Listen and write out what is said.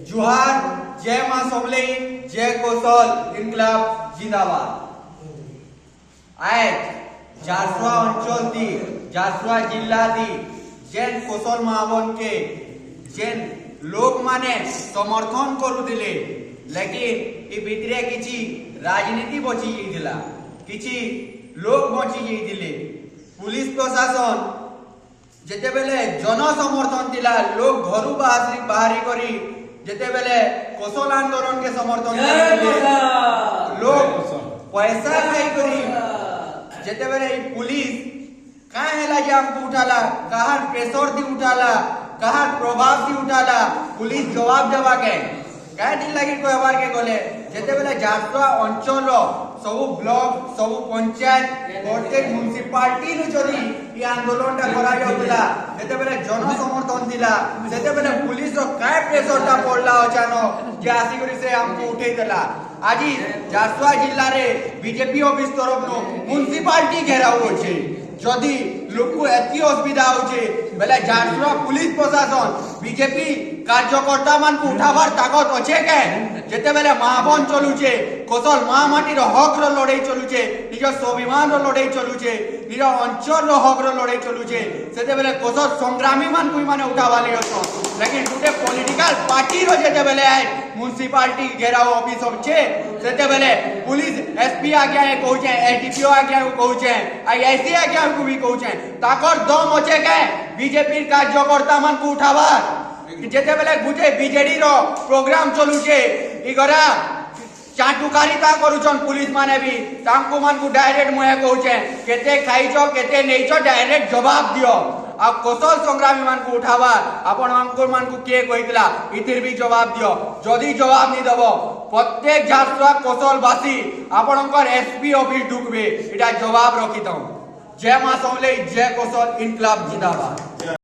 जुहार, जय मां सोमलई, जय कोसल, इनकलाब जिंदाबाद। आज झारसुआ अंचल दी झारसुआ जिला दी जेन कोसल महावन के जेन लोक माने समर्थन करुदिले लेकिन इ भितरे किछि राजनीति बची जाइथिला, किछि लोक बची जाइथिले। पुलिस प्रशासन जेते बेले जन समर्थन थिला, लोक घरु बाहरी करी जेते बेले कोसल आंदोलन के समर्थन करथिले, लोक पैसा खाई करी जेते बेले पुलिस का हैला जे हमको उठाला, कहार प्रेशर दी उठाला, कहार प्रभाव दी उठाला, पुलिस जवाब देवा के काय दिन लगी कहबार के गले जेते बेले झारसुआ अंचल सब ब्लॉक सब पंचायत प्रत्येक म्युनिसिपालिटी नु जदी ई आंदोलन ता करा जाउतला जेते बेले जन समर्थन दिला जेते बेले पुलिस रो काय प्रेशर ता पड़ला अचानक जे आसी करी से हमको उठै देला। आज झारसुआ जिल्ला रे बीजेपी ऑफिस तरफ नो म्युनिसिपालिटी घेराव होचे, जदि लोक को एति असुविधा होचे बेले झारसुआ पुलिस प्रशासन बीजेपी कार्यकर्ता मान को उठाबार ताकत अच्छे के जेते बेले महावन चलुचे, कोसल महामाटी रो हक रो लड़ाई चलुचे, निज स्वाभिमान रो लड़ाई चलुचे, निज अंचल रो हक रो लड़ाई चलुचे, सेते बेले कोसल संग्रामी मान को माने उठावाले होतो। लेकिन टुडे पॉलिटिकल पार्टी रो जेते बेले आइ म्युनिसिपालिटी घेराव ऑफिस होचे सेते बेले पुलिस एसपी आ गया है कहउचे, एसडीपीओ आ गया कहउचे, आईआईसी आ गया को भी कहउचे, ताकर दम अच्छे के बीजेपी कार्यकर्ता मान को उठाबार जेते बेले गुजे बीजेडी रो प्रोग्राम चलुचे इगरा चाटुकारिता करूछन पुलिस माने भी तांको मान को डायरेक्ट मुहे कहउचे केते खाइछो केते नेइछो डायरेक्ट जवाब दियो। अब कोसल संग्रामी मान को उठावा आपण मान को के कहितला इतिर भी जवाब दियो, जदी जवाब नि देबो प्रत्येक झारसुआ कोसलवासी आपणकर एसपी ऑफिस ढुकबे, एटा जवाब रखितौ। जय मां सोमलई, जय कोसल, इनकलाब जिंदाबाद।